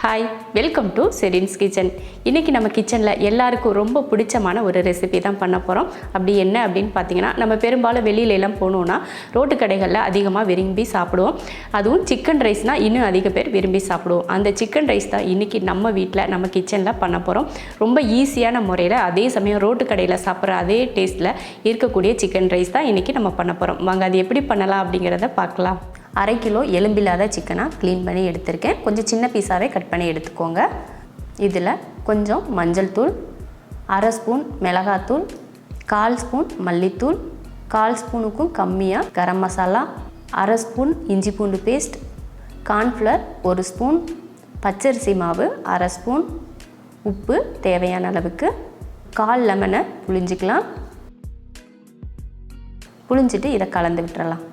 Hi, welcome to Serin's kitchen. இன்றைக்கி நம்ம கிச்சனில் எல்லாருக்கும் ரொம்ப பிடிச்சமான ஒரு ரெசிபி தான் பண்ண போகிறோம். அப்படி என்ன அப்படின்னு பார்த்தீங்கன்னா, நம்ம பெரும்பாலும் வெளியிலலாம் போனோன்னா ரோட்டு கடைகளில் அதிகமாக விரும்பி சாப்பிடுவோம். அதுவும் சிக்கன் ரைஸ்னால் இன்னும் அதிக பேர் விரும்பி சாப்பிடுவோம். அந்த சிக்கன் ரைஸ் தான் இன்றைக்கி நம்ம வீட்டில் நம்ம கிச்சனில் பண்ண போகிறோம். ரொம்ப ஈஸியான முறையில், அதே சமயம் ரோட்டு கடையில் சாப்பிட்ற அதே டேஸ்ட்டில் இருக்கக்கூடிய சிக்கன் ரைஸ் தான் இன்றைக்கி நம்ம பண்ண போகிறோம். வாங்க அது எப்படி பண்ணலாம் அப்படிங்கிறத பார்க்கலாம். 1/2 கிலோ எலும்பில்லாத சிக்கனாக க்ளீன் பண்ணி எடுத்திருக்கேன். கொஞ்சம் சின்ன பீஸாகவே கட் பண்ணி எடுத்துக்கோங்க. இதில் கொஞ்சம் மஞ்சள் தூள், 1/2 ஸ்பூன் மிளகாத்தூள், 1/4 ஸ்பூன் மல்லித்தூள், 1/4 ஸ்பூனுக்கும் கம்மியாக கரம் மசாலா, 1/2 ஸ்பூன் இஞ்சி பூண்டு பேஸ்ட், கார்ன்ஃப்ளவர் 1 ஸ்பூன், பச்சரிசி மாவு 1/2 ஸ்பூன், உப்பு தேவையான அளவுக்கு, 1/4 லெமனை புழிஞ்சிக்கலாம். புழிஞ்சிட்டு இதை கலந்து விட்டுறலாம்.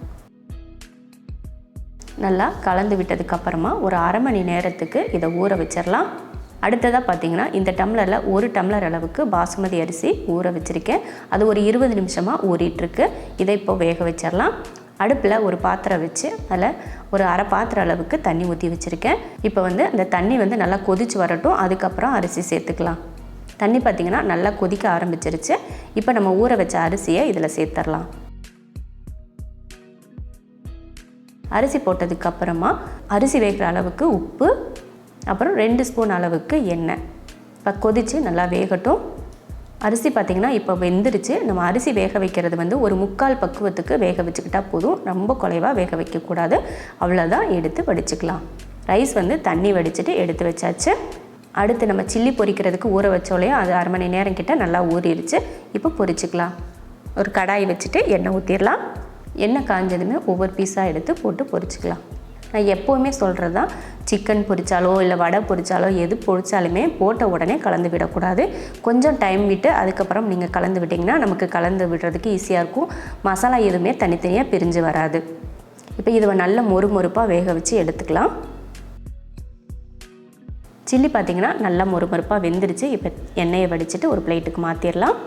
நல்லா கலந்து விட்டதுக்கப்புறமா ஒரு 1/2 மணி நேரத்துக்கு இதை ஊற வச்சிடலாம். அடுத்ததாக பார்த்திங்கன்னா, இந்த டம்ளரில் 1 டம்ளர் அளவுக்கு பாசுமதி அரிசி ஊற வச்சுருக்கேன். அது ஒரு 20 நிமிஷமாக ஊறிட்டுருக்கு. இதை இப்போ வேக வச்சிடலாம். அடுப்பில் ஒரு பாத்திரம் வச்சு அதில் ஒரு 1/2 பாத்திரம் அளவுக்கு தண்ணி ஊற்றி வச்சுருக்கேன். இப்போ அந்த தண்ணி நல்லா கொதித்து வரட்டும். அதுக்கப்புறம் அரிசி சேர்த்துக்கலாம். தண்ணி பார்த்திங்கன்னா நல்லா கொதிக்க ஆரம்பிச்சிருச்சு. இப்போ நம்ம ஊற வச்ச அரிசியை இதில் சேர்த்துடலாம். அரிசி போட்டதுக்கப்புறமா அரிசி வேகிற அளவுக்கு உப்பு, அப்புறம் 2 ஸ்பூன் அளவுக்கு எண்ணெய். இப்போ கொதித்து நல்லா வேகட்டும். அரிசி பார்த்திங்கன்னா இப்போ வெந்துருச்சு. நம்ம அரிசி வேக வைக்கிறது ஒரு 3/4 பக்குவத்துக்கு வேக வச்சுக்கிட்டால் போதும். ரொம்ப குறைவாக வேக வைக்கக்கூடாது. அவ்வளோதான், எடுத்து வடிச்சுக்கலாம். ரைஸ் தண்ணி வடிச்சிட்டு எடுத்து வச்சாச்சு. அடுத்து நம்ம சில்லி பொரிக்கிறதுக்கு ஊற வச்சோலையும் அது 1/2 மணி நேரம் கிட்ட நல்லா ஊறிடுச்சு. இப்போ பொரிச்சிக்கலாம். ஒரு கடாய் வச்சுட்டு எண்ணெய் ஊற்றிடலாம். எண்ணெய் காஞ்சதுமே ஒவ்வொரு பீஸாக எடுத்து போட்டு பொரிச்சிக்கலாம். நான் எப்போவுமே சொல்கிறது தான், சிக்கன் பொரிச்சாலோ இல்லை வடை பொரிச்சாலோ எது பொரிச்சாலுமே போட்ட உடனே கலந்து விடக்கூடாது. கொஞ்சம் டைம் விட்டு அதுக்கப்புறம் நீங்கள் கலந்து விட்டிங்கன்னா நமக்கு கலந்து விடுறதுக்கு ஈஸியாக இருக்கும். மசாலா எதுவுமே தனித்தனியாக பிரிஞ்சு வராது. இப்போ இதை நல்ல மொறுமொறுப்பாக வேக வச்சு எடுத்துக்கலாம். சில்லி பார்த்திங்கன்னா நல்லா மொறுமொறுப்பாக வெந்துருச்சு. இப்போ எண்ணெயை வடிச்சிட்டு ஒரு பிளேட்டுக்கு மாற்றிடலாம்.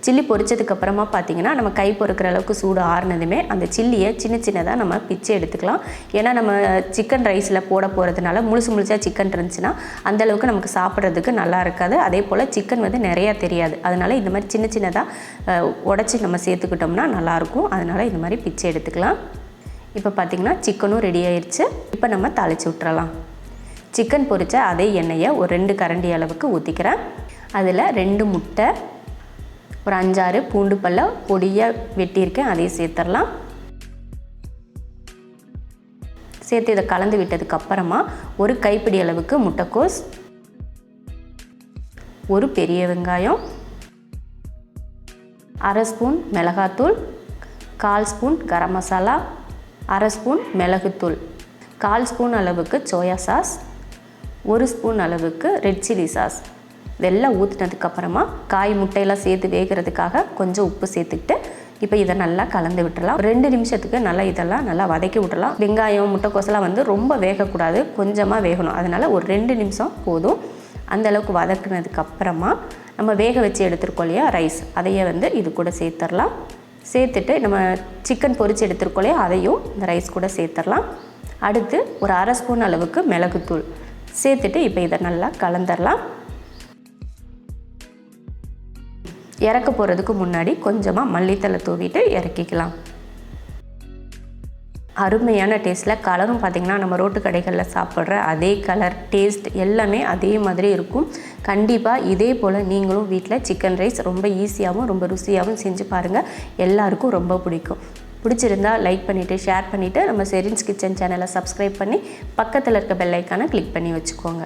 சில்லி பொரிச்சதுக்கப்புறமா பார்த்திங்கன்னா, நம்ம கை பொறுக்கிற அளவுக்கு சூடு ஆறுனதுமே அந்த சில்லியை சின்ன சின்னதாக நம்ம பிச்சு எடுத்துக்கலாம். ஏன்னா நம்ம சிக்கன் ரைஸில் போட போகிறதுனால முழுசாக சிக்கன் இருந்துச்சுன்னா அந்தளவுக்கு நமக்கு சாப்பிட்றதுக்கு நல்லா இருக்காது. அதே போல் சிக்கன் நிறையா தெரியாது. அதனால் இந்த மாதிரி சின்ன சின்னதாக உடச்சி நம்ம சேர்த்துக்கிட்டோம்னா நல்லாயிருக்கும். அதனால் இந்த மாதிரி பிச்சு எடுத்துக்கலாம். இப்போ பார்த்திங்கன்னா சிக்கனும் ரெடி ஆயிடுச்சு. இப்போ நம்ம தாளித்து விட்டுறலாம். சிக்கன் பொரித்த அதே எண்ணெயை ஒரு 2 கரண்டி அளவுக்கு ஊற்றிக்கிறேன். அதில் 2 முட்டை, ஒரு 5-6 பூண்டு பல்ல பொடியாக வெட்டியிருக்கேன், அதையும் சேர்த்துடலாம். சேர்த்து இதை கலந்து விட்டதுக்கப்புறமா ஒரு கைப்பிடி அளவுக்கு முட்டைக்கோஸ், ஒரு பெரிய வெங்காயம், 1/2 ஸ்பூன் மிளகாத்தூள், 1/4 ஸ்பூன் கரம் மசாலா, 1/2 ஸ்பூன் மிளகுத்தூள், 1/4 ஸ்பூன் அளவுக்கு சோயா சாஸ், 1 ஸ்பூன் அளவுக்கு ரெட் சில்லி சாஸ். இதெல்லாம் ஊற்றினதுக்கப்புறமா காய் முட்டையெல்லாம் சேர்த்து வேகிறதுக்காக கொஞ்சம் உப்பு சேர்த்துக்கிட்டு இப்போ இதை நல்லா கலந்து விட்டுறலாம். 2 நிமிஷத்துக்கு நல்லா இதெல்லாம் நல்லா வதக்கி விட்டுறலாம். வெங்காயம் முட்டைக்கோசெல்லாம் ரொம்ப வேகக்கூடாது, கொஞ்சமாக வேகணும். அதனால் ஒரு 2 நிமிஷம் போதும். அந்தளவுக்கு வதக்குனதுக்கப்புறமா நம்ம வேக வச்சு எடுத்துருக்கோம் இல்லையா ரைஸ், அதையே இது கூட சேர்த்துடலாம். சேர்த்துட்டு நம்ம சிக்கன் பொரித்து எடுத்துருக்கோம் இல்லையா, அதையும் இந்த ரைஸ் கூட சேர்த்துடலாம். அடுத்து ஒரு 1/2 ஸ்பூன் அளவுக்கு மிளகுத்தூள் சேர்த்துட்டு இப்போ இதை நல்லா கலந்துடலாம். இறக்க போகிறதுக்கு முன்னாடி கொஞ்சமாக மல்லித்தலை தூவிட்டு இறக்கிக்கலாம். அருமையான டேஸ்ட்டில் கலரும் பார்த்திங்கன்னா நம்ம ரோட்டு கடைகளில் சாப்பிட்ற அதே கலர், டேஸ்ட் எல்லாமே அதே மாதிரி இருக்கும். கண்டிப்பாக இதே போல் நீங்களும் வீட்டில் சிக்கன் ரைஸ் ரொம்ப ஈஸியாகவும் ரொம்ப ருசியாகவும் செஞ்சு பாருங்கள். எல்லாருக்கும் ரொம்ப பிடிக்கும். பிடிச்சிருந்தால் லைக் பண்ணிவிட்டு ஷேர் பண்ணிவிட்டு நம்ம செரின்ஸ் கிச்சன் சேனலை சப்ஸ்கிரைப் பண்ணி பக்கத்தில் இருக்க பெல் ஐக்கானை கிளிக் பண்ணி வச்சுக்கோங்க.